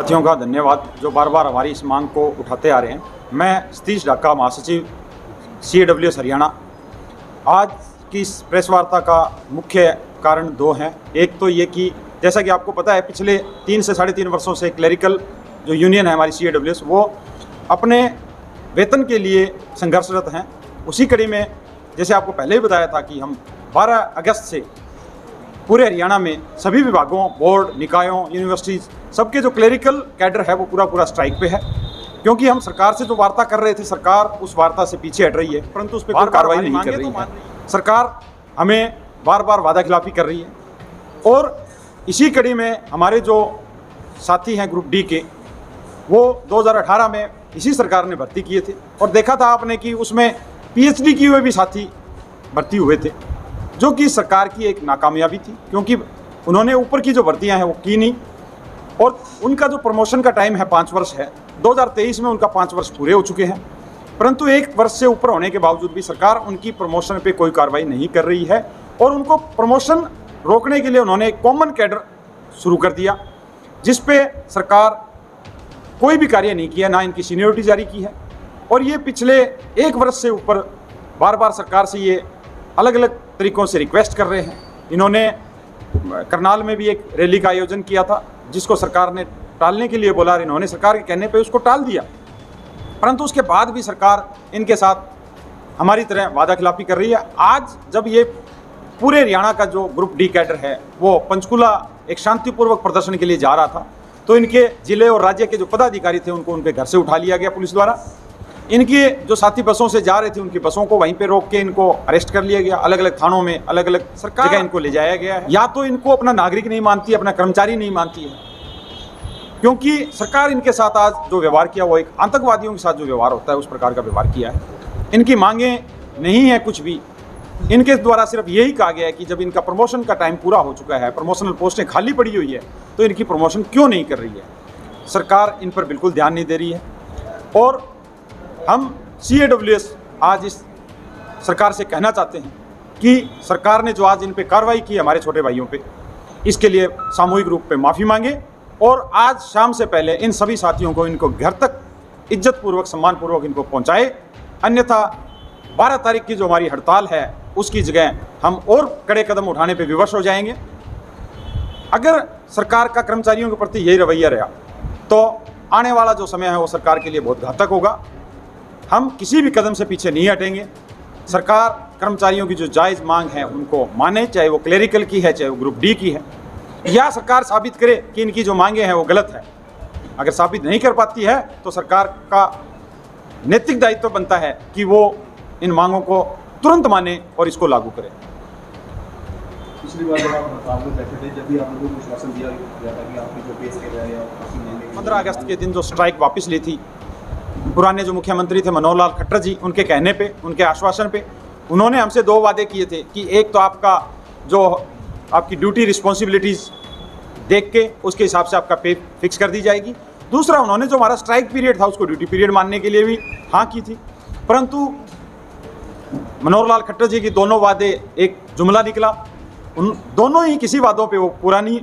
साथियों का धन्यवाद जो बार बार हमारी इस मांग को उठाते आ रहे हैं। मैं सतीश ढाका, महासचिव CAWS हरियाणा। आज की इस प्रेस वार्ता का मुख्य कारण दो हैं। एक तो ये कि जैसा कि आपको पता है, पिछले 3 से 3.5 वर्षों से क्लरिकल जो यूनियन है हमारी CAWS, वो अपने वेतन के लिए संघर्षरत हैं। उसी कड़ी में जैसे आपको पहले ही बताया था कि हम 12 अगस्त से पूरे हरियाणा में सभी विभागों, बोर्ड, निकायों, यूनिवर्सिटीज़, सबके जो क्लरिकल कैडर है वो पूरा स्ट्राइक पे है। क्योंकि हम सरकार से जो वार्ता कर रहे थे, सरकार उस वार्ता से पीछे हट रही है, परंतु उस पर कोई कार्रवाई नहीं कर रही है। सरकार हमें बार बार वादा खिलाफी कर रही है। और इसी कड़ी में हमारे जो साथी हैं ग्रुप डी के, वो 2018 में इसी सरकार ने भर्ती किए थे और देखा था आपने कि उसमें PhD किए हुए भी साथी भर्ती हुए थे, जो कि सरकार की एक नाकामयाबी थी। क्योंकि उन्होंने ऊपर की जो भर्तियां हैं वो की नहीं, और उनका जो प्रमोशन का टाइम है 5 वर्ष है। 2023 में उनका 5 वर्ष पूरे हो चुके हैं, परंतु 1 वर्ष से ऊपर होने के बावजूद भी सरकार उनकी प्रमोशन पे कोई कार्रवाई नहीं कर रही है। और उनको प्रमोशन रोकने के लिए उन्होंने एक कॉमन कैडर शुरू कर दिया, जिस पे सरकार कोई भी कार्य नहीं किया, ना इनकी सीनियरिटी जारी की है। और ये पिछले 1 वर्ष से ऊपर बार बार सरकार से ये अलग अलग तरीक़ों से रिक्वेस्ट कर रहे हैं। इन्होंने करनाल में भी एक रैली का आयोजन किया था, जिसको सरकार ने टालने के लिए बोला, इन्होंने सरकार के कहने पे उसको टाल दिया। परंतु उसके बाद भी सरकार इनके साथ हमारी तरह वादा खिलाफी कर रही है। आज जब ये पूरे हरियाणा का जो ग्रुप डी कैडर है वो पंचकूला एक शांतिपूर्वक प्रदर्शन के लिए जा रहा था, तो इनके जिले और राज्य के जो पदाधिकारी थे उनको उनके घर से उठा लिया गया पुलिस द्वारा। इनके जो साथी बसों से जा रहे थे उनकी बसों को वहीं पे रोक के इनको अरेस्ट कर लिया गया। अलग अलग थानों में अलग अलग जगह इनको ले जाया गया है। या तो इनको अपना नागरिक नहीं मानती है, अपना कर्मचारी नहीं मानती है, क्योंकि सरकार इनके साथ आज जो व्यवहार किया वो एक आतंकवादियों के साथ जो व्यवहार होता है उस प्रकार का व्यवहार किया है। इनकी मांगें नहीं है कुछ भी, इनके द्वारा सिर्फ यही कहा गया है कि जब इनका प्रमोशन का टाइम पूरा हो चुका है, प्रमोशनल पोस्टें खाली पड़ी हुई है, तो इनकी प्रमोशन क्यों नहीं कर रही है। सरकार इन पर बिल्कुल ध्यान नहीं दे रही है। और हम CAWS आज इस सरकार से कहना चाहते हैं कि सरकार ने जो आज इन पे कार्रवाई की हमारे छोटे भाइयों पे, इसके लिए सामूहिक रूप पे माफ़ी मांगे और आज शाम से पहले इन सभी साथियों को इनको घर तक इज्जतपूर्वक, सम्मानपूर्वक इनको पहुंचाए। अन्यथा 12 तारीख की जो हमारी हड़ताल है उसकी जगह हम और कड़े कदम उठाने पे विवश हो जाएंगे। अगर सरकार का कर्मचारियों के प्रति यही रवैया रहा तो आने वाला जो समय है वो सरकार के लिए बहुत घातक होगा। हम किसी भी कदम से पीछे नहीं हटेंगे। सरकार कर्मचारियों की जो जायज़ मांग है उनको माने, चाहे वो क्लरिकल की है, चाहे वो ग्रुप डी की है, या सरकार साबित करे कि इनकी जो मांगे हैं वो गलत है। अगर साबित नहीं कर पाती है तो सरकार का नैतिक दायित्व बनता है कि वो इन मांगों को तुरंत माने और इसको लागू करे। पिछली बार जब आप हड़ताल में बैठे थे, जब भी आप लोगों को विश्वासन दिया गया था कि आपने जो पेश किया है 15 अगस्त के दिन जो स्ट्राइक वापस ली थी, पुराने जो मुख्यमंत्री थे मनोहर लाल खट्टर जी, उनके कहने पे, उनके आश्वासन पे उन्होंने हमसे 2 वादे किए थे कि एक तो आपका जो आपकी ड्यूटी रिस्पॉन्सिबिलिटीज़ देख के उसके हिसाब से आपका पे फिक्स कर दी जाएगी। दूसरा, उन्होंने जो हमारा स्ट्राइक पीरियड था उसको ड्यूटी पीरियड मानने के लिए भी हाँ की थी। परंतु मनोहर लाल खट्टर जी की दोनों वादे एक जुमला निकला। उन दोनों ही किसी वादों पे वो पूरा नहीं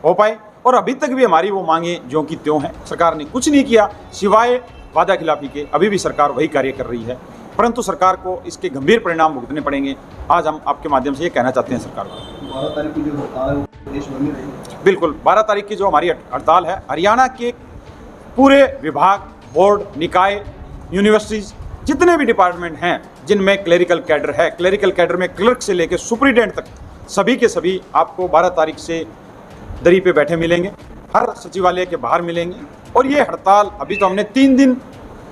हो पाए और अभी तक भी हमारी वो मांगे ज्यों की त्यों हैं। सरकार ने कुछ नहीं किया सिवाय वादा खिलाफी के। अभी भी सरकार वही कार्य कर रही है, परंतु सरकार को इसके गंभीर परिणाम भुगतने पड़ेंगे। आज हम आपके माध्यम से ये कहना चाहते हैं सरकार को। 12 तारीख की जो हड़ताल है वो देश भर में रहेगी। बिल्कुल, 12 तारीख की जो हमारी हड़ताल है, हरियाणा के पूरे विभाग, बोर्ड, निकाय, यूनिवर्सिटीज़, जितने भी डिपार्टमेंट हैं जिनमें क्लरिकल कैडर है, क्लरिकल कैडर में क्लर्क से लेकर सुपरिटेंडेंट तक सभी के सभी आपको 12 तारीख से दरी पे बैठे मिलेंगे, हर सचिवालय के बाहर मिलेंगे। और ये हड़ताल, अभी तो हमने 3 दिन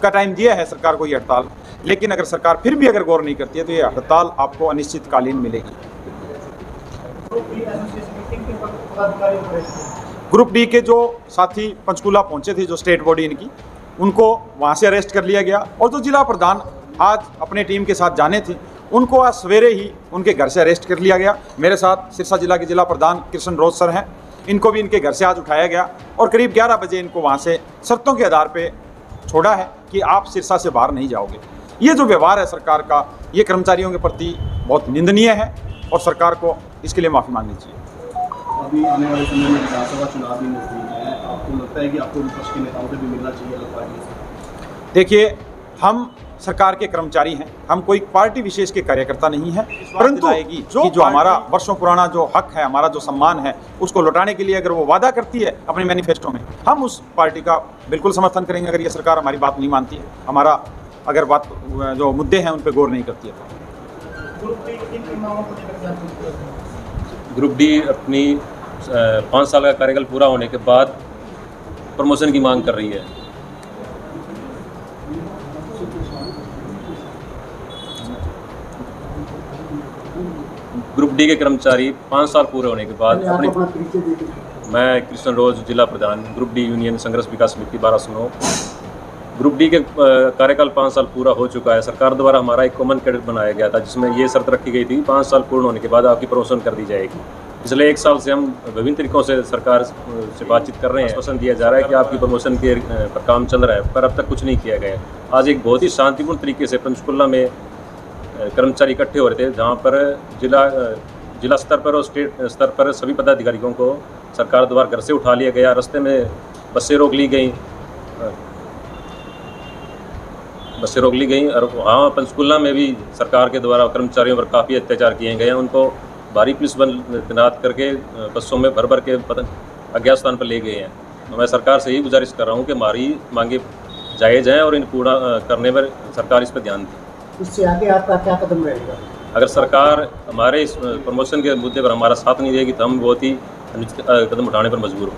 का टाइम दिया है सरकार को ये हड़ताल, लेकिन अगर सरकार फिर भी अगर गौर नहीं करती है तो ये हड़ताल आपको अनिश्चितकालीन मिलेगी। ग्रुप डी के जो साथी पंचकूला पहुंचे थे, जो स्टेट बॉडी इनकी, उनको वहाँ से अरेस्ट कर लिया गया। और जो जिला प्रधान आज अपने टीम के साथ जाने थे उनको आज सवेरे ही उनके घर से अरेस्ट कर लिया गया। मेरे साथ सिरसा जिला के जिला प्रधान कृष्ण रोज सर हैं, इनको भी इनके घर से आज उठाया गया और करीब 11 बजे इनको वहाँ से शर्तों के आधार पे छोड़ा है कि आप सिरसा से बाहर नहीं जाओगे। ये जो व्यवहार है सरकार का, ये कर्मचारियों के प्रति बहुत निंदनीय है और सरकार को इसके लिए माफ़ी मांगनी चाहिए। अभी आने वाले समय में विधानसभा चुनाव भी नजदीक है, आप आपको लगता है कि आपको विपक्ष के नेताओं से भी मिलना चाहिए अलग पार्टियों से? देखिए, हम सरकार के कर्मचारी हैं, हम कोई पार्टी विशेष के कार्यकर्ता नहीं हैं, परंतु जो हमारा वर्षों पुराना जो हक है, हमारा जो सम्मान है, उसको लौटाने के लिए अगर वो वादा करती है अपने मैनिफेस्टो में, हम उस पार्टी का बिल्कुल समर्थन करेंगे। अगर ये सरकार हमारी बात नहीं मानती है, हमारा अगर बात जो मुद्दे हैं उन पर गौर नहीं करती है तो। ग्रुप डी अपनी 5 साल का कार्यकाल पूरा होने के बाद प्रमोशन की मांग कर रही है। ग्रुप डी के कर्मचारी 5 साल पूरे होने के बाद अपनी मैं कृष्ण रोज जिला प्रधान ग्रुप डी यूनियन संघर्ष विकास समिति 1209। ग्रुप डी के कार्यकाल 5 साल पूरा हो चुका है। सरकार द्वारा हमारा एक कॉमन कैडेट बनाया गया था जिसमें ये शर्त रखी गई थी 5 साल पूर्ण होने के बाद आपकी प्रमोशन कर दी जाएगी। पिछले 1 साल से हम विभिन्न तरीकों से सरकार से बातचीत कर रहे हैं। आश्वासन दिया जा रहा है कि आपकी प्रमोशन के पर काम चल रहा है, पर अब तक कुछ नहीं किया गया। आज एक बहुत ही शांतिपूर्ण तरीके से पंचकुला में कर्मचारी इकट्ठे हो रहे थे, जहाँ पर जिला स्तर पर और स्टेट स्तर पर सभी पदाधिकारियों को सरकार द्वारा घर से उठा लिया गया। रास्ते में बसें रोक ली गई और वहाँ पंचकुला में भी सरकार के द्वारा कर्मचारियों पर काफ़ी अत्याचार किए गए हैं। उनको भारी पुलिस बल तैनात करके बसों में भर भर के अज्ञात स्थान पर ले गए हैं। तो मैं सरकार से यही गुजारिश कर रहा हूँ कि हमारी मांगे जायज़ हैं और इन पूरा करने पर सरकार इस पर ध्यान दे। इससे आगे आपका क्या कदम रहेगा? अगर सरकार हमारे इस प्रमोशन के मुद्दे पर हमारा साथ नहीं देगी तो हम बहुत ही अनुचित कदम उठाने पर मजबूर हों।